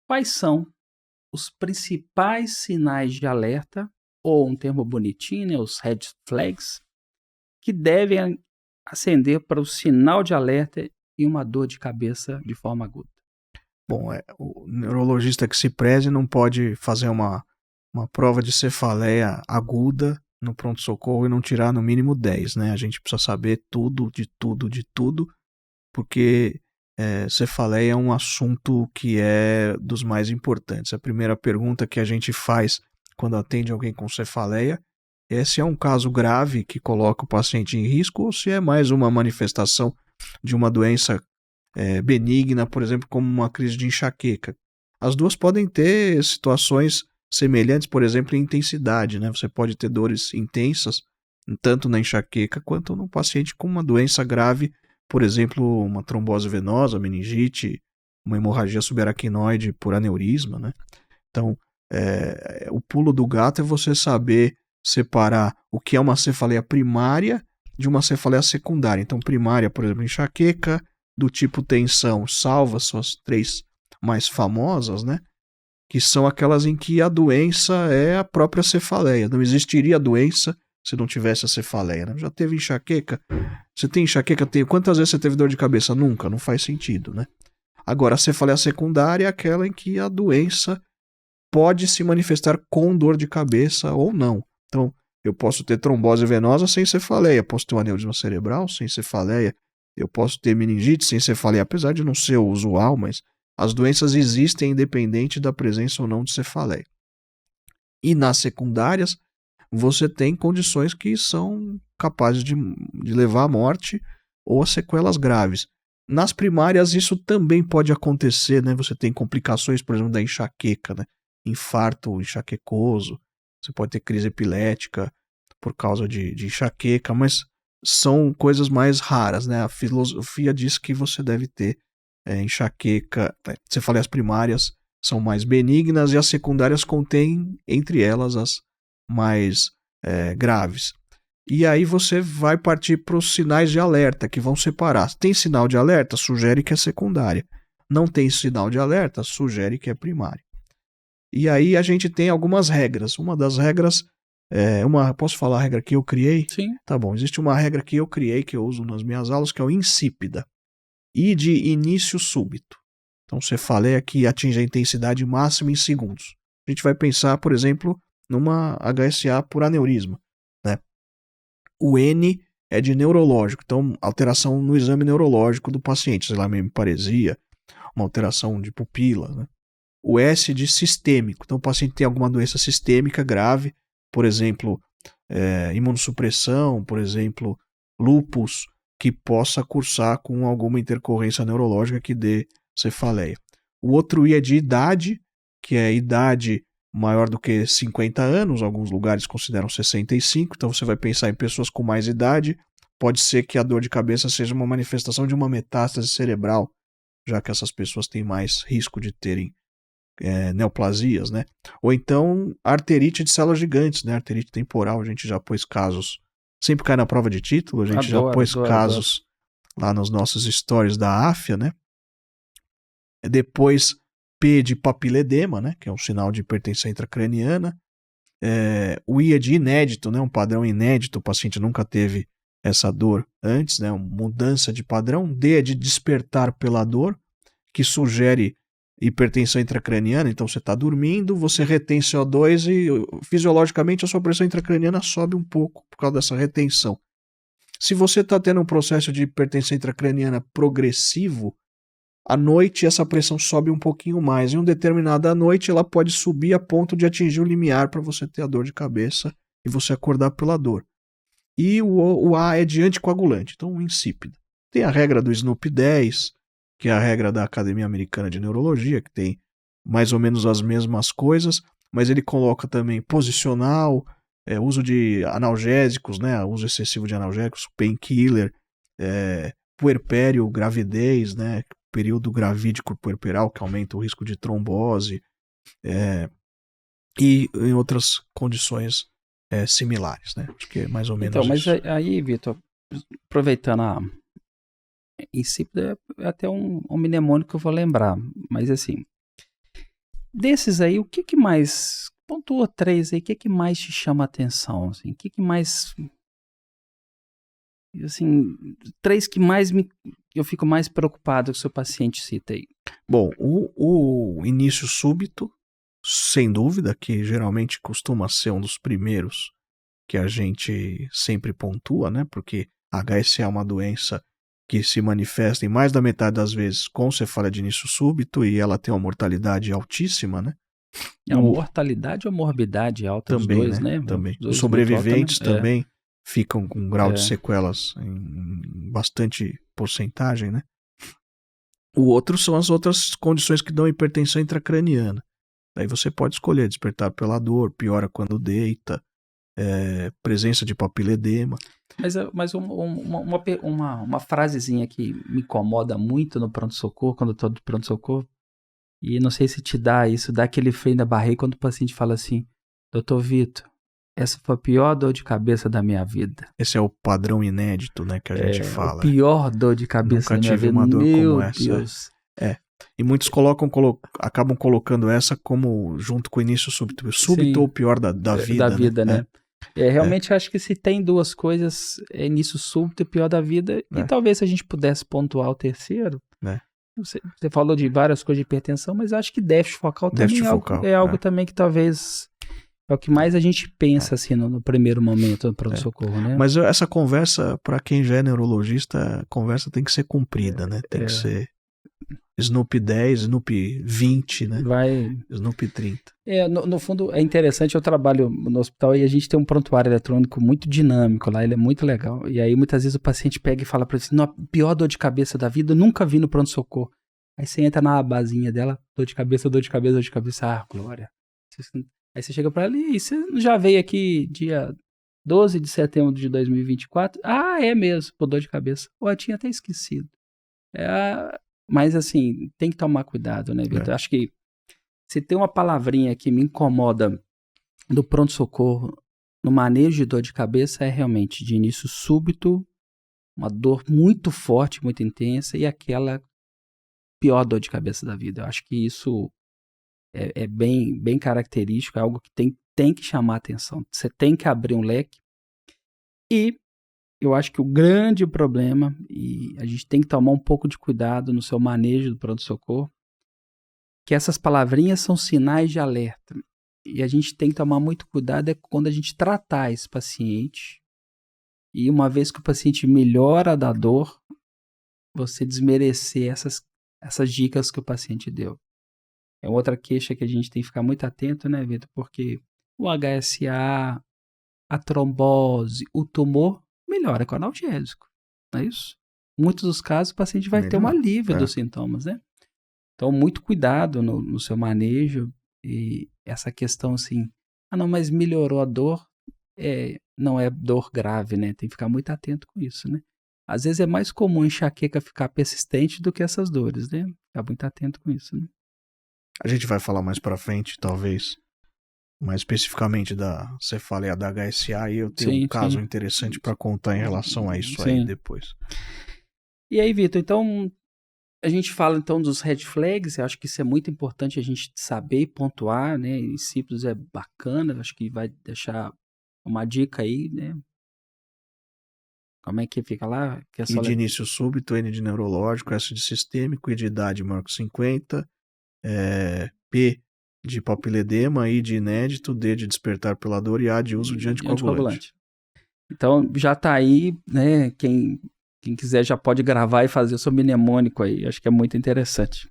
quais são os principais sinais de alerta, ou um termo bonitinho, né, os red flags, que devem acender para o sinal de alerta e uma dor de cabeça de forma aguda? Bom, o neurologista que se preze não pode fazer uma prova de cefaleia aguda no pronto-socorro e não tirar no mínimo 10, né? A gente precisa saber tudo, de tudo, porque cefaleia é um assunto que é dos mais importantes. A primeira pergunta que a gente faz quando atende alguém com cefaleia é se é um caso grave que coloca o paciente em risco ou se é mais uma manifestação de uma doença benigna, por exemplo, como uma crise de enxaqueca. As duas podem ter situações semelhantes, por exemplo, em intensidade, né? Você pode ter dores intensas, tanto na enxaqueca quanto no paciente com uma doença grave, por exemplo, uma trombose venosa, meningite, uma hemorragia subaracnoide por aneurisma, né? Então, o pulo do gato é você saber separar o que é uma cefaleia primária de uma cefaleia secundária. Então, primária, por exemplo, enxaqueca, do tipo tensão, salva suas 3 mais famosas, né? Que são aquelas em que a doença é a própria cefaleia. Não existiria doença se não tivesse a cefaleia, né? Já teve enxaqueca? Você tem enxaqueca? Quantas vezes você teve dor de cabeça? Nunca, não faz sentido, né? Agora, a cefaleia secundária é aquela em que a doença pode se manifestar com dor de cabeça ou não. Então, eu posso ter trombose venosa sem cefaleia, posso ter um aneurisma cerebral sem cefaleia, eu posso ter meningite sem cefaleia, apesar de não ser o usual, mas as doenças existem independente da presença ou não de cefaleia. E nas secundárias, você tem condições que são capazes de levar à morte ou a sequelas graves. Nas primárias, isso também pode acontecer, né? Você tem complicações, por exemplo, da enxaqueca, né? Infarto enxaquecoso, você pode ter crise epilética por causa de enxaqueca, mas são coisas mais raras, né? A filosofia diz que você deve ter enxaqueca, cefaleias primárias são mais benignas e as secundárias contêm entre elas as mais graves. E aí você vai partir para os sinais de alerta, que vão separar. Tem sinal de alerta? Sugere que é secundária. Não tem sinal de alerta? Sugere que é primária. E aí a gente tem algumas regras. Uma das regras, posso falar a regra que eu criei? Sim. Tá bom, existe uma regra que eu criei, que eu uso nas minhas aulas, que é o insípida. I de início súbito. Então, cefaleia que atinge a intensidade máxima em segundos. A gente vai pensar, por exemplo, numa HSA por aneurisma, né? O N é de neurológico, então alteração no exame neurológico do paciente, sei lá, uma hemiparesia, uma alteração de pupila, né? O S de sistêmico, então o paciente tem alguma doença sistêmica grave, por exemplo, imunossupressão, por exemplo, lúpus, que possa cursar com alguma intercorrência neurológica que dê cefaleia. O outro I é de idade, que é idade maior do que 50 anos, alguns lugares consideram 65, então você vai pensar em pessoas com mais idade, pode ser que a dor de cabeça seja uma manifestação de uma metástase cerebral, já que essas pessoas têm mais risco de terem neoplasias, né? Ou então arterite de células gigantes, né? Arterite temporal, a gente já pôs casos, sempre cai na prova de título, a gente já pôs casos lá nos nossos stories da AFIA, né? Depois P de papiledema, né? Que é um sinal de hipertensão intracraniana. O I é de inédito, né? Um padrão inédito, o paciente nunca teve essa dor antes, né? Uma mudança de padrão. D é de despertar pela dor, que sugere hipertensão intracraniana, então você está dormindo, você retém CO2 e fisiologicamente a sua pressão intracraniana sobe um pouco por causa dessa retenção. Se você está tendo um processo de hipertensão intracraniana progressivo, à noite essa pressão sobe um pouquinho mais. Em uma determinada noite ela pode subir a ponto de atingir o limiar para você ter a dor de cabeça e você acordar pela dor. E o A é de anticoagulante, então insípido. Tem a regra do SNOOP 10, que é a regra da Academia Americana de Neurologia, que tem mais ou menos as mesmas coisas, mas ele coloca também posicional, uso de analgésicos, né, uso excessivo de analgésicos, painkiller, puerpério, gravidez, né, período gravídico puerperal, que aumenta o risco de trombose, e em outras condições similares, né? Acho que é mais ou menos então, mas isso. aí, Vitor, aproveitando insípido é até um mnemônico que eu vou lembrar, mas assim, desses aí, o que mais... Pontua 3 aí, o que mais te chama a atenção? Assim, o que mais... Assim, 3 que mais eu fico mais preocupado que o seu paciente cita aí. Bom, o início súbito, sem dúvida, que geralmente costuma ser um dos primeiros que a gente sempre pontua, né? Porque a HSA é uma doença que se manifesta em mais da metade das vezes com cefaleia de início súbito e ela tem uma mortalidade altíssima, né? É uma mortalidade ou morbidade alta também, dos dois, né? Também. Dois Os sobreviventes alta, né? também ficam com um grau de sequelas em bastante porcentagem, né? O outro são as outras condições que dão hipertensão intracraniana. Daí você pode escolher despertar pela dor, piora quando deita, presença de papiledema. Mas uma frasezinha que me incomoda muito no pronto-socorro, quando eu tô no pronto-socorro, e não sei se te dá isso, dá aquele freio na barriga quando o paciente fala assim, Dr. Vitor, essa foi a pior dor de cabeça da minha vida. Esse é o padrão inédito, né, que a gente fala. A pior dor de cabeça da minha vida. Nunca tive uma dor como essa. Deus. E muitos acabam colocando essa como junto com o início súbito. O súbito ou o pior da vida. Da vida, né? Realmente acho que se tem duas coisas, é início súbito e pior da vida, e talvez se a gente pudesse pontuar o terceiro. Você falou de várias coisas de hipertensão, mas acho que déficit focal também é algo também que talvez é o que mais a gente pensa assim no primeiro momento do pronto-socorro, né? Mas essa conversa, para quem já é neurologista, a conversa tem que ser cumprida, né? Tem que ser SNOOP 10, SNOOP 20, né? SNOOP 30. No fundo é interessante, eu trabalho no hospital e a gente tem um prontuário eletrônico muito dinâmico lá, ele é muito legal. E aí muitas vezes o paciente pega e fala para você, a pior dor de cabeça da vida, eu nunca vi no pronto-socorro. Aí você entra na abazinha dela, dor de cabeça, glória. Aí você chega para ela e você já veio aqui dia 12 de setembro de 2024? Ah, é mesmo, por dor de cabeça. Pô, eu tinha até esquecido. Mas assim, tem que tomar cuidado, né, Vitor? Acho que se tem uma palavrinha que me incomoda do pronto-socorro, no manejo de dor de cabeça, é realmente de início súbito, uma dor muito forte, muito intensa, e aquela pior dor de cabeça da vida. Eu acho que isso é bem, bem característico, é algo que tem que chamar a atenção. Você tem que abrir um leque. E eu acho que o grande problema, e a gente tem que tomar um pouco de cuidado no seu manejo do pronto-socorro, que essas palavrinhas são sinais de alerta. E a gente tem que tomar muito cuidado quando a gente tratar esse paciente. E uma vez que o paciente melhora da dor, você desmerecer essas dicas que o paciente deu. É outra queixa que a gente tem que ficar muito atento, né, Vitor? Porque o HSA, a trombose, o tumor melhora com analgésico, não é isso? Em muitos dos casos o paciente vai ter um alívio dos sintomas, né? Então, muito cuidado no seu manejo e essa questão assim, não, mas melhorou a dor, não é dor grave, né? Tem que ficar muito atento com isso, né? Às vezes é mais comum a enxaqueca ficar persistente do que essas dores, né? Ficar muito atento com isso, né? A gente vai falar mais pra frente, talvez, mais especificamente da cefaleia da HSA, e eu tenho um caso interessante para contar em relação a isso aí depois. E aí, Vitor, então a gente fala então dos red flags, eu acho que isso é muito importante a gente saber e pontuar, né? E simples é bacana, acho que vai deixar uma dica aí, né? Como é que fica lá? I de início súbito, N de neurológico, S de sistêmico, I de idade maior que 50, P de papiledema, I de inédito, D de despertar pela dor e A de uso de anticoagulante. Então já tá aí, né? Quem quiser já pode gravar e fazer o seu mnemônico aí. Acho que é muito interessante.